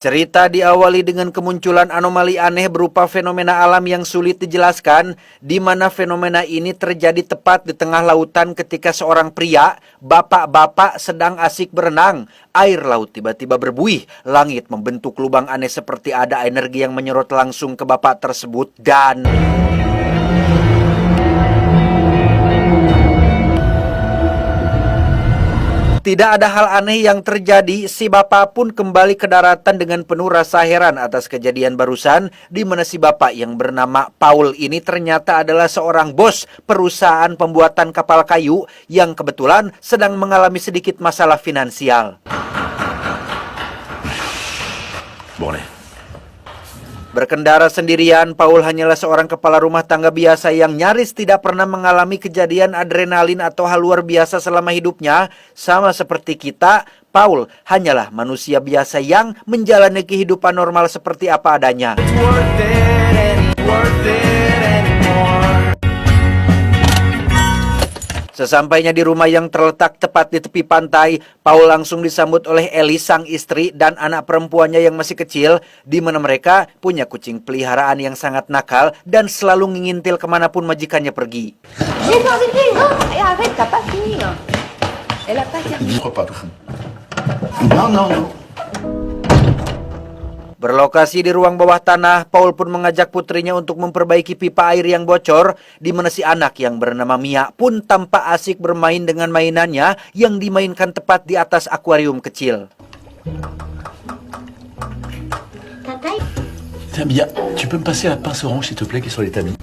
Cerita diawali dengan kemunculan anomali aneh berupa fenomena alam yang sulit dijelaskan, di mana fenomena ini terjadi tepat di tengah lautan ketika seorang pria, bapak-bapak sedang asik berenang. Air laut tiba-tiba berbuih, langit membentuk lubang aneh seperti ada energi yang menyerot langsung ke bapak tersebut dan... Tidak ada hal aneh yang terjadi, si bapak pun kembali ke daratan dengan penuh rasa heran atas kejadian barusan, di mana si bapak yang bernama Paul ini ternyata adalah seorang bos perusahaan pembuatan kapal kayu yang kebetulan sedang mengalami sedikit masalah finansial. Boleh. Berkendara sendirian, Paul hanyalah seorang kepala rumah tangga biasa yang nyaris tidak pernah mengalami kejadian adrenalin atau hal luar biasa selama hidupnya. Sama seperti kita, Paul hanyalah manusia biasa yang menjalani kehidupan normal seperti apa adanya. Sesampainya di rumah yang terletak tepat di tepi pantai, Paul langsung disambut oleh Ellie, sang istri, dan anak perempuannya yang masih kecil, di mana mereka punya kucing peliharaan yang sangat nakal dan selalu ngintil kemanapun majikannya pergi. Berlokasi di ruang bawah tanah, Paul pun mengajak putrinya untuk memperbaiki pipa air yang bocor, di mana si anak yang bernama Mia pun tampak asik bermain dengan mainannya yang dimainkan tepat di atas akuarium kecil. Tiens, Mia, tu peux me passer la pince orange s'il te plaît qui est sur l'établi?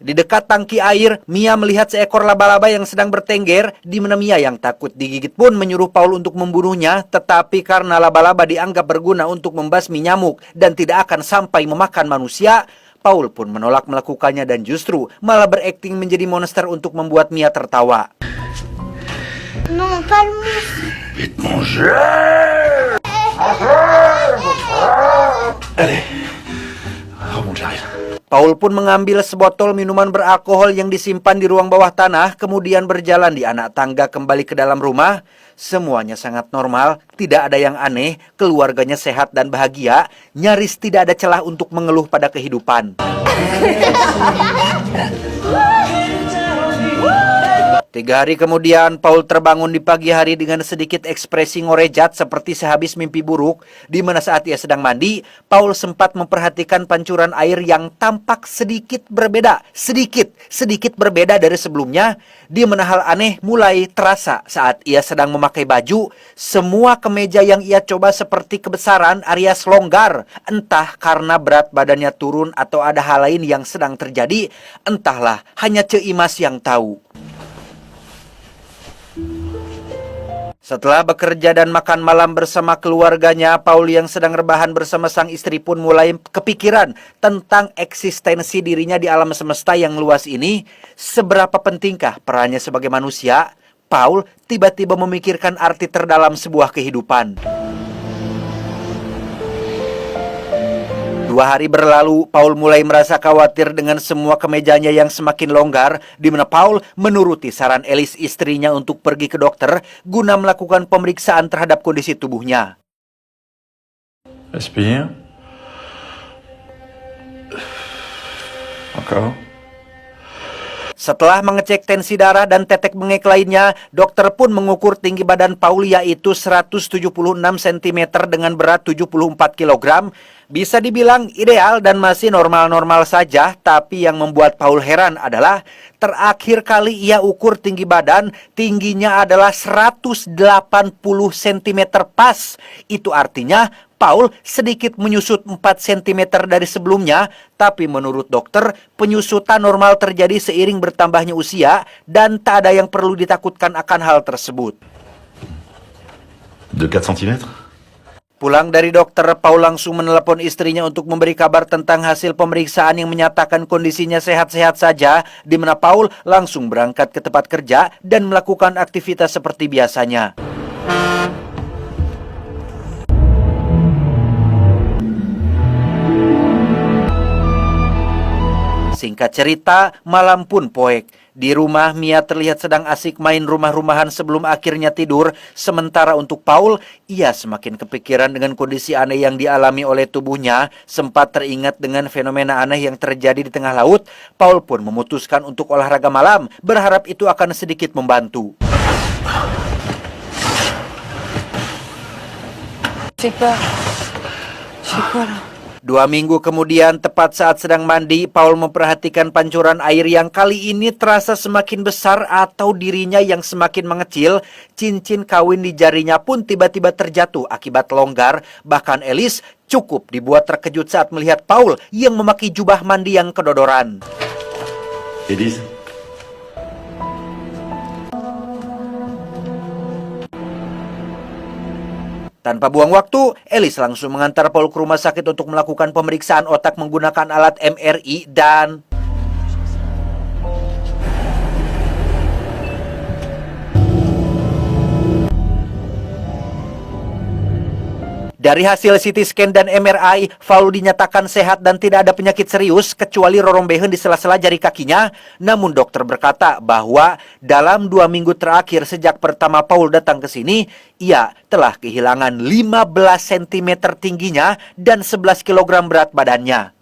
Di dekat tangki air, Mia melihat seekor laba-laba yang sedang bertengger, di mana Mia yang takut digigit pun menyuruh Paul untuk membunuhnya, tetapi karena laba-laba dianggap berguna untuk membasmi nyamuk dan tidak akan sampai memakan manusia, Paul pun menolak melakukannya dan justru malah berakting menjadi monster untuk membuat Mia tertawa. Non, pas le mousse. Vite manger. Allez, remonte, j'arrive. Paul pun mengambil sebotol minuman beralkohol yang disimpan di ruang bawah tanah, kemudian berjalan di anak tangga kembali ke dalam rumah. Semuanya sangat normal, tidak ada yang aneh, keluarganya sehat dan bahagia, nyaris tidak ada celah untuk mengeluh pada kehidupan. 3 hari kemudian, Paul terbangun di pagi hari dengan sedikit ekspresi ngorejat seperti sehabis mimpi buruk, di mana saat ia sedang mandi, Paul sempat memperhatikan pancuran air yang tampak sedikit berbeda dari sebelumnya, di mana hal aneh mulai terasa saat ia sedang memakai baju. Semua kemeja yang ia coba seperti kebesaran alias longgar, entah karena berat badannya turun atau ada hal lain yang sedang terjadi, entahlah, hanya Ceu Imas yang tahu. Setelah bekerja dan makan malam bersama keluarganya, Paul yang sedang rebahan bersama sang istri pun mulai kepikiran tentang eksistensi dirinya di alam semesta yang luas ini. Seberapa pentingkah perannya sebagai manusia? Paul tiba-tiba memikirkan arti terdalam sebuah kehidupan. 2 hari berlalu, Paul mulai merasa khawatir dengan semua kemejanya yang semakin longgar, di mana Paul menuruti saran Elise, istrinya, untuk pergi ke dokter guna melakukan pemeriksaan terhadap kondisi tubuhnya. Respire. Encore. Setelah mengecek tensi darah dan tetek bengek lainnya, dokter pun mengukur tinggi badan Paul, yaitu 176 cm dengan berat 74 kg. Bisa dibilang ideal dan masih normal-normal saja, tapi yang membuat Paul heran adalah terakhir kali ia ukur tinggi badan, tingginya adalah 180 cm pas. Itu artinya Paul sedikit menyusut 4 cm dari sebelumnya, tapi menurut dokter, penyusutan normal terjadi seiring bertambahnya usia dan tak ada yang perlu ditakutkan akan hal tersebut. De 4 cm? Pulang dari dokter, Paul langsung menelepon istrinya untuk memberi kabar tentang hasil pemeriksaan yang menyatakan kondisinya sehat-sehat saja, di mana Paul langsung berangkat ke tempat kerja dan melakukan aktivitas seperti biasanya. Singkat cerita, malam pun poek. Di rumah, Mia terlihat sedang asik main rumah-rumahan sebelum akhirnya tidur. Sementara untuk Paul, ia semakin kepikiran dengan kondisi aneh yang dialami oleh tubuhnya. Sempat teringat dengan fenomena aneh yang terjadi di tengah laut. Paul pun memutuskan untuk olahraga malam, berharap itu akan sedikit membantu. Fais peur. Je fais quoi là? 2 minggu kemudian, tepat saat sedang mandi, Paul memperhatikan pancuran air yang kali ini terasa semakin besar atau dirinya yang semakin mengecil. Cincin kawin di jarinya pun tiba-tiba terjatuh akibat longgar. Bahkan Elise cukup dibuat terkejut saat melihat Paul yang memakai jubah mandi yang kedodoran. Élise. Tanpa buang waktu, Elise langsung mengantar Paul ke rumah sakit untuk melakukan pemeriksaan otak menggunakan alat MRI dan... Dari hasil CT scan dan MRI, Paul dinyatakan sehat dan tidak ada penyakit serius kecuali rorombehen di sela-sela jari kakinya. Namun dokter berkata bahwa dalam 2 minggu terakhir sejak pertama Paul datang ke sini, ia telah kehilangan 15 cm tingginya dan 11 kg berat badannya.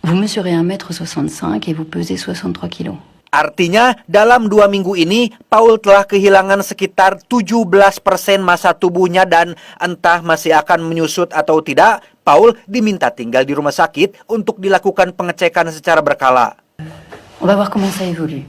Vous mesurez 1,65 m et vous pesez 63 kg. Artinya, dalam 2 minggu ini, Paul telah kehilangan sekitar 17% massa tubuhnya dan entah masih akan menyusut atau tidak, Paul diminta tinggal di rumah sakit untuk dilakukan pengecekan secara berkala. On va voir comment ça évolue.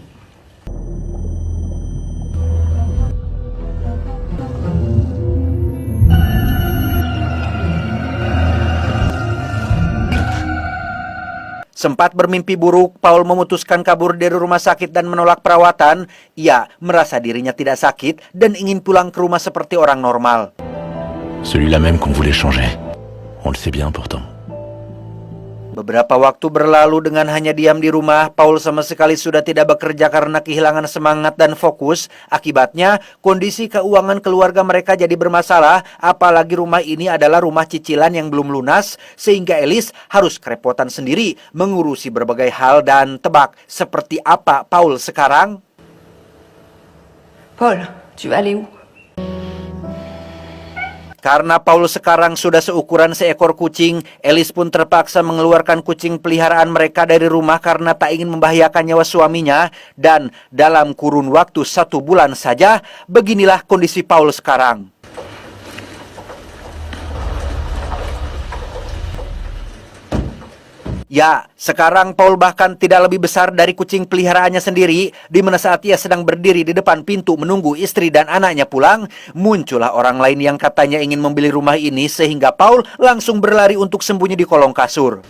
Sempat bermimpi buruk, Paul memutuskan kabur dari rumah sakit dan menolak perawatan. Ia merasa dirinya tidak sakit dan ingin pulang ke rumah seperti orang normal. Celui-là même qu'on voulait changer. On le sait bien pourtant. Beberapa waktu berlalu dengan hanya diam di rumah. Paul sama sekali sudah tidak bekerja karena kehilangan semangat dan fokus. Akibatnya, kondisi keuangan keluarga mereka jadi bermasalah. Apalagi rumah ini adalah rumah cicilan yang belum lunas, sehingga Elise harus kerepotan sendiri mengurusi berbagai hal. Dan tebak seperti apa Paul sekarang? Paul, tu vas aller où? Karena Paul sekarang sudah seukuran seekor kucing, Elise pun terpaksa mengeluarkan kucing peliharaan mereka dari rumah karena tak ingin membahayakan nyawa suaminya. Dan dalam kurun waktu 1 bulan saja, beginilah kondisi Paul sekarang. Ya, sekarang Paul bahkan tidak lebih besar dari kucing peliharaannya sendiri. Di mana saat ia sedang berdiri di depan pintu menunggu istri dan anaknya pulang, muncullah orang lain yang katanya ingin membeli rumah ini sehingga Paul langsung berlari untuk sembunyi di kolong kasur.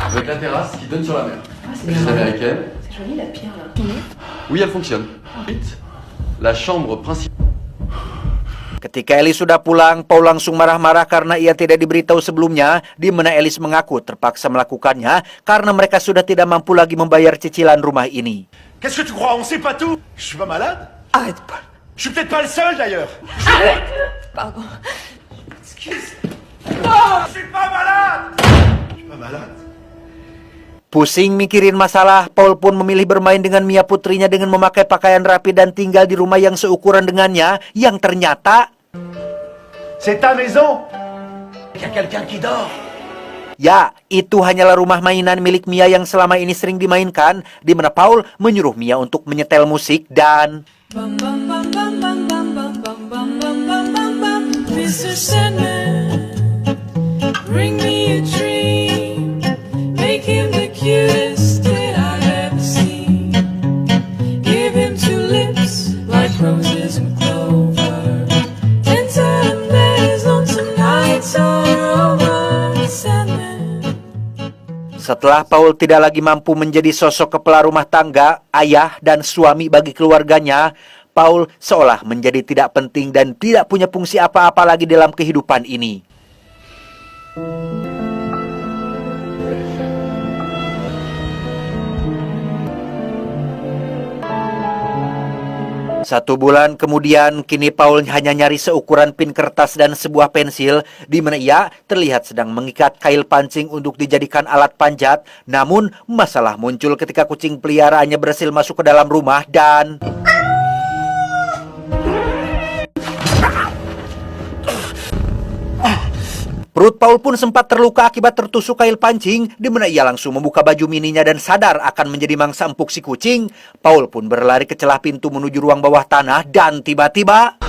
Avec la terrasse qui donne sur la mer. Petite américaine. C'est joli la pierre là. Oui, elle fonctionne. Ensuite, la chambre principale. Ketika Elise sudah pulang, Paul langsung marah-marah karena ia tidak diberitahu sebelumnya, di mana Elise mengaku terpaksa melakukannya karena mereka sudah tidak mampu lagi membayar cicilan rumah ini. Qu'est-ce que tu crois? On sait pas tout. Je suis pas malade? Arrête, Paul. Je suis peut-être pas le seul d'ailleurs. Pardon. Excuse. Non, je suis pas malade. Je suis pas malade. Pusing mikirin masalah, Paul pun memilih bermain dengan Mia putrinya dengan memakai pakaian rapi dan tinggal di rumah yang seukuran dengannya, yang ternyata... C'est ta maison. Il y a quelqu'un qui dort. Ya, itu hanyalah rumah mainan milik Mia yang selama ini sering dimainkan, di mana Paul menyuruh Mia untuk menyetel musik dan... Mr. Sandman, bring me a dream, make him the cutest that I've ever seen. Give him 2 lips like roses and clover, and tell him that his lonesome nights are over. Sandman. Setelah Paul tidak lagi mampu menjadi sosok kepala rumah tangga, ayah, dan suami bagi keluarganya, Paul seolah menjadi tidak penting dan tidak punya fungsi apa-apa lagi dalam kehidupan ini. 1 bulan kemudian, kini Paul hanya nyari seukuran pin kertas dan sebuah pensil, di mana ia terlihat sedang mengikat kail pancing untuk dijadikan alat panjat. Namun, masalah muncul ketika kucing peliharaannya berhasil masuk ke dalam rumah dan... Perut Paul pun sempat terluka akibat tertusuk kail pancing, di mana ia langsung membuka baju mininya dan sadar akan menjadi mangsa empuk si kucing. Paul pun berlari ke celah pintu menuju ruang bawah tanah dan tiba-tiba...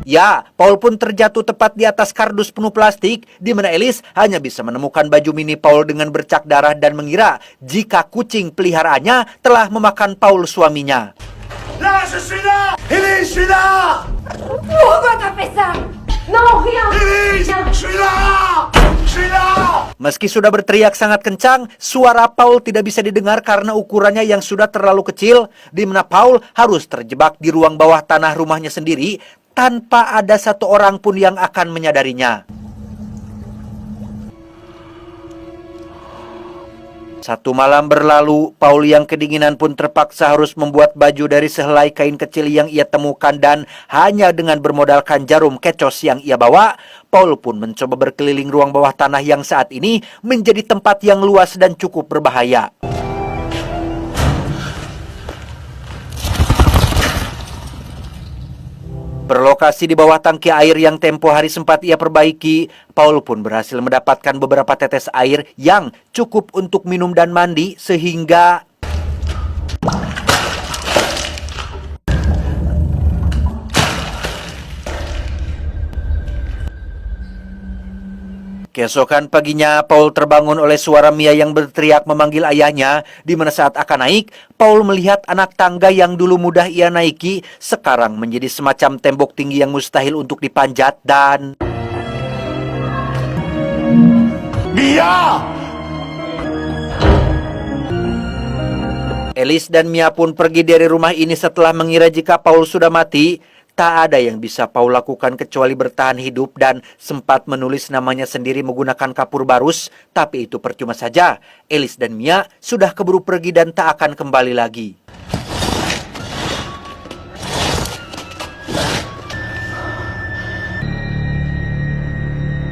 Ya, Paul pun terjatuh tepat di atas kardus penuh plastik, di mana Alice hanya bisa menemukan baju mini Paul dengan bercak darah dan mengira jika kucing peliharaannya telah memakan Paul suaminya. Là, je suis là! Elise, je suis là! Pourquoi t'as fait ça? Non, rien. Elise, je suis là! Je suis là! Meski sudah berteriak sangat kencang, suara Paul tidak bisa didengar karena ukurannya yang sudah terlalu kecil, di mana Paul harus terjebak di ruang bawah tanah rumahnya sendiri tanpa ada satu orang pun yang akan menyadarinya. 1 malam berlalu, Paul yang kedinginan pun terpaksa harus membuat baju dari sehelai kain kecil yang ia temukan dan hanya dengan bermodalkan jarum kecos yang ia bawa, Paul pun mencoba berkeliling ruang bawah tanah yang saat ini menjadi tempat yang luas dan cukup berbahaya. Berlokasi di bawah tangki air yang tempo hari sempat ia perbaiki, Paul pun berhasil mendapatkan beberapa tetes air yang cukup untuk minum dan mandi sehingga... Keesokan paginya, Paul terbangun oleh suara Mia yang berteriak memanggil ayahnya, di mana saat akan naik, Paul melihat anak tangga yang dulu mudah ia naiki, sekarang menjadi semacam tembok tinggi yang mustahil untuk dipanjat dan... Mia! Alice dan Mia pun pergi dari rumah ini setelah mengira jika Paul sudah mati. Tak ada yang bisa Paul lakukan kecuali bertahan hidup dan sempat menulis namanya sendiri menggunakan kapur barus, tapi itu percuma saja. Alice dan Mia sudah keburu pergi dan tak akan kembali lagi.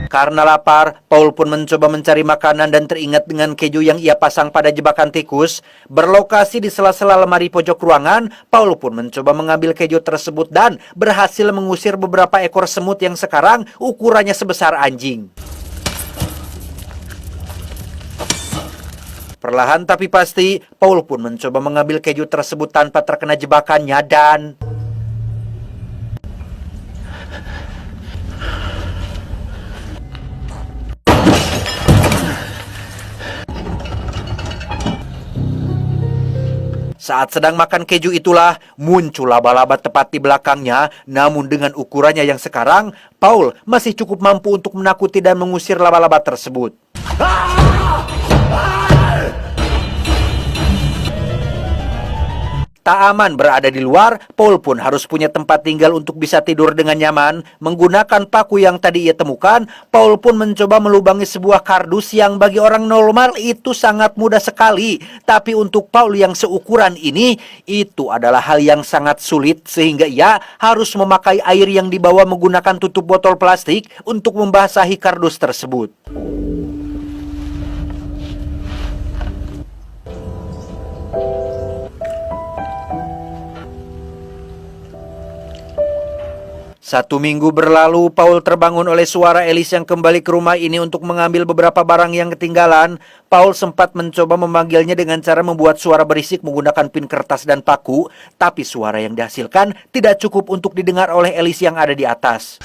Karena lapar, Paul pun mencoba mencari makanan dan teringat dengan keju yang ia pasang pada jebakan tikus. Berlokasi di sela-sela lemari pojok ruangan, Paul pun mencoba mengambil keju tersebut dan berhasil mengusir beberapa ekor semut yang sekarang ukurannya sebesar anjing. Perlahan tapi pasti, Paul pun mencoba mengambil keju tersebut tanpa terkena jebakannya dan... Saat sedang makan keju itulah muncul laba-laba tepat di belakangnya, namun dengan ukurannya yang sekarang, Paul masih cukup mampu untuk menakuti dan mengusir laba-laba tersebut. Tak aman berada di luar, Paul pun harus punya tempat tinggal untuk bisa tidur dengan nyaman. Menggunakan paku yang tadi ia temukan, Paul pun mencoba melubangi sebuah kardus yang bagi orang normal itu sangat mudah sekali. Tapi untuk Paul yang seukuran ini, itu adalah hal yang sangat sulit sehingga ia harus memakai air yang dibawa menggunakan tutup botol plastik untuk membasahi kardus tersebut. Satu minggu berlalu, Paul terbangun oleh suara Alice yang kembali ke rumah ini untuk mengambil beberapa barang yang ketinggalan. Paul sempat mencoba memanggilnya dengan cara membuat suara berisik menggunakan pin kertas dan paku, tapi suara yang dihasilkan tidak cukup untuk didengar oleh Alice yang ada di atas.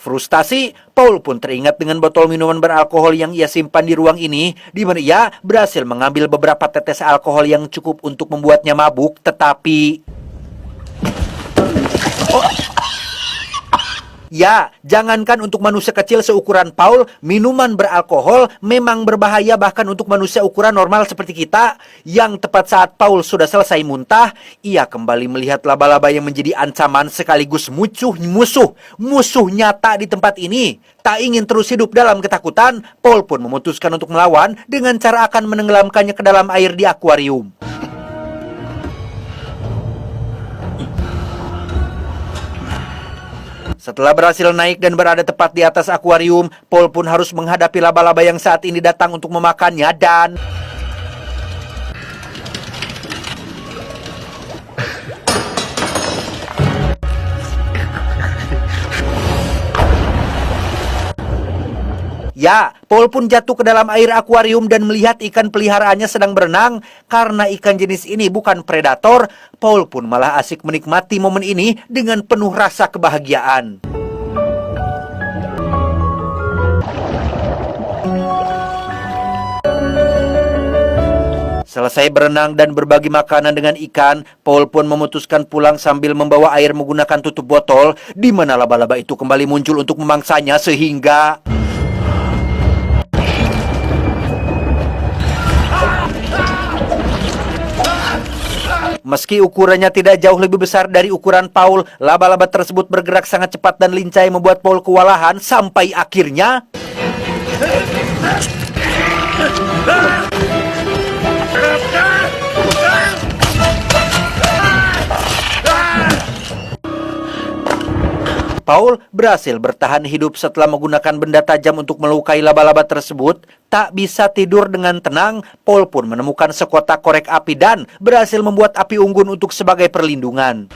Frustasi, Paul pun teringat dengan botol minuman beralkohol yang ia simpan di ruang ini, di mana ia berhasil mengambil beberapa tetes alkohol yang cukup untuk membuatnya mabuk, tetapi... Ya, jangankan untuk manusia kecil seukuran Paul, minuman beralkohol memang berbahaya bahkan untuk manusia ukuran normal seperti kita. Yang tepat saat Paul sudah selesai muntah, ia kembali melihat laba-laba yang menjadi ancaman sekaligus musuh nyata di tempat ini. Tak ingin terus hidup dalam ketakutan, Paul pun memutuskan untuk melawan dengan cara akan menenggelamkannya ke dalam air di akuarium. Setelah berhasil naik dan berada tepat di atas akuarium, Paul pun harus menghadapi laba-laba yang saat ini datang untuk memakannya dan... Ya, Paul pun jatuh ke dalam air akuarium dan melihat ikan peliharaannya sedang berenang. Karena ikan jenis ini bukan predator, Paul pun malah asik menikmati momen ini dengan penuh rasa kebahagiaan. Selesai berenang dan berbagi makanan dengan ikan, Paul pun memutuskan pulang sambil membawa air menggunakan tutup botol, di mana laba-laba itu kembali muncul untuk memangsanya sehingga... Meski ukurannya tidak jauh lebih besar dari ukuran Paul, laba-laba tersebut bergerak sangat cepat dan lincah membuat Paul kewalahan sampai akhirnya... Paul berhasil bertahan hidup setelah menggunakan benda tajam untuk melukai laba-laba tersebut. Tak bisa tidur dengan tenang, Paul pun menemukan sekotak korek api dan berhasil membuat api unggun untuk sebagai perlindungan.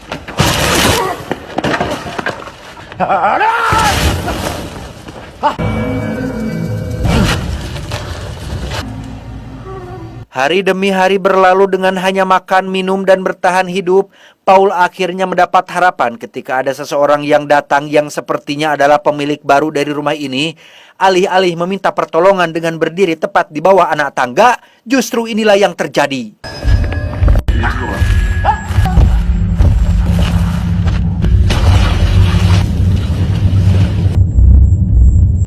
Hari demi hari berlalu dengan hanya makan, minum, dan bertahan hidup. Paul akhirnya mendapat harapan ketika ada seseorang yang datang yang sepertinya adalah pemilik baru dari rumah ini. Alih-alih meminta pertolongan dengan berdiri tepat di bawah anak tangga, justru inilah yang terjadi.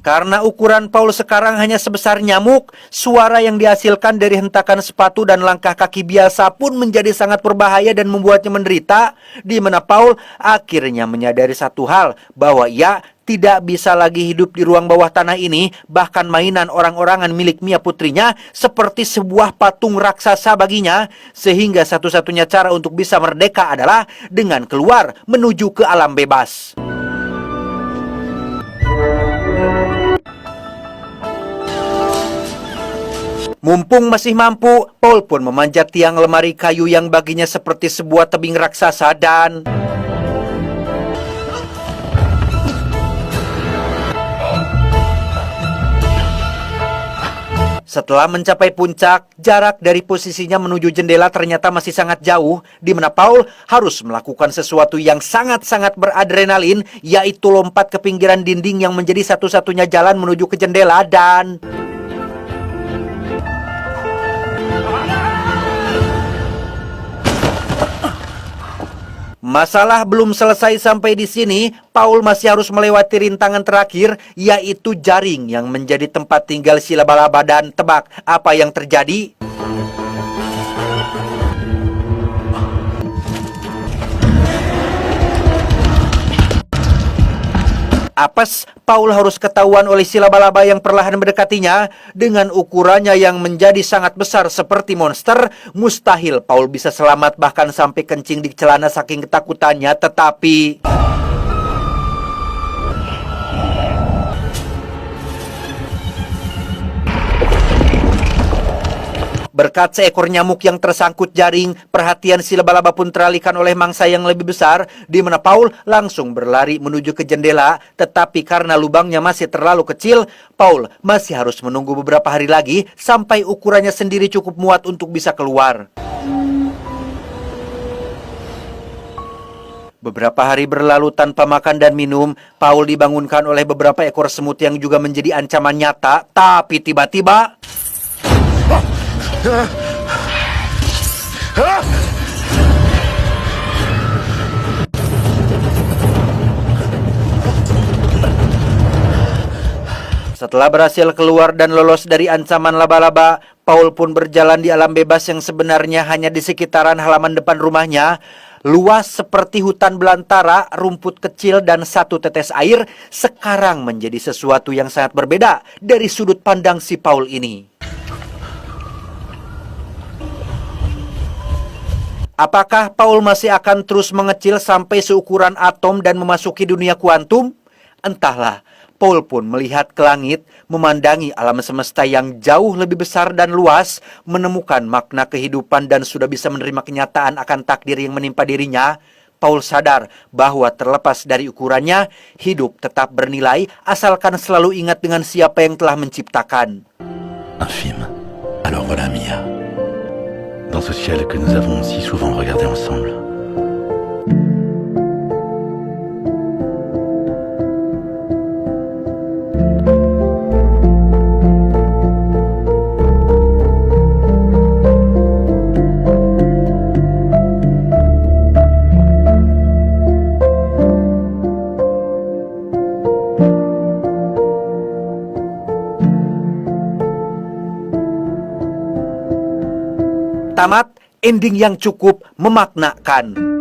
Karena ukuran Paul sekarang hanya sebesar nyamuk, suara yang dihasilkan dari hentakan sepatu dan langkah kaki biasa pun menjadi sangat berbahaya dan membuatnya menderita, di mana Paul akhirnya menyadari satu hal, bahwa ia tidak bisa lagi hidup di ruang bawah tanah ini, bahkan mainan orang-orangan milik Mia putrinya seperti sebuah patung raksasa baginya, sehingga satu-satunya cara untuk bisa merdeka adalah dengan keluar menuju ke alam bebas. Mumpung masih mampu, Paul pun memanjat tiang lemari kayu yang baginya seperti sebuah tebing raksasa dan... Setelah mencapai puncak, jarak dari posisinya menuju jendela ternyata masih sangat jauh, di mana Paul harus melakukan sesuatu yang sangat-sangat beradrenalin, yaitu lompat ke pinggiran dinding yang menjadi satu-satunya jalan menuju ke jendela dan... Masalah belum selesai sampai di sini. Paul masih harus melewati rintangan terakhir, yaitu jaring yang menjadi tempat tinggal si laba-laba. Dan tebak apa yang terjadi? Apes, Paul harus ketahuan oleh si laba-laba yang perlahan mendekatinya. Dengan ukurannya yang menjadi sangat besar seperti monster, mustahil Paul bisa selamat bahkan sampai kencing di celana saking ketakutannya. Tetapi... berkat seekor nyamuk yang tersangkut jaring, perhatian si laba-laba pun teralihkan oleh mangsa yang lebih besar, di mana Paul langsung berlari menuju ke jendela. Tetapi karena lubangnya masih terlalu kecil, Paul masih harus menunggu beberapa hari lagi sampai ukurannya sendiri cukup muat untuk bisa keluar. Beberapa hari berlalu tanpa makan dan minum. Paul dibangunkan oleh beberapa ekor semut yang juga menjadi ancaman nyata. Tapi tiba-tiba... Setelah berhasil keluar dan lolos dari ancaman laba-laba, Paul pun berjalan di alam bebas yang sebenarnya hanya di sekitaran halaman depan rumahnya. Luas seperti hutan belantara, rumput kecil dan satu tetes air sekarang menjadi sesuatu yang sangat berbeda dari sudut pandang si Paul ini. Apakah Paul masih akan terus mengecil sampai seukuran atom dan memasuki dunia kuantum? Entahlah. Paul pun melihat ke langit, memandangi alam semesta yang jauh lebih besar dan luas, menemukan makna kehidupan dan sudah bisa menerima kenyataan akan takdir yang menimpa dirinya. Paul sadar bahwa terlepas dari ukurannya, hidup tetap bernilai asalkan selalu ingat dengan siapa yang telah menciptakan. Infime. Alors voilà Mia. Dans ce ciel que nous avons si souvent regardé ensemble. Tamat, ending yang cukup memaknakan.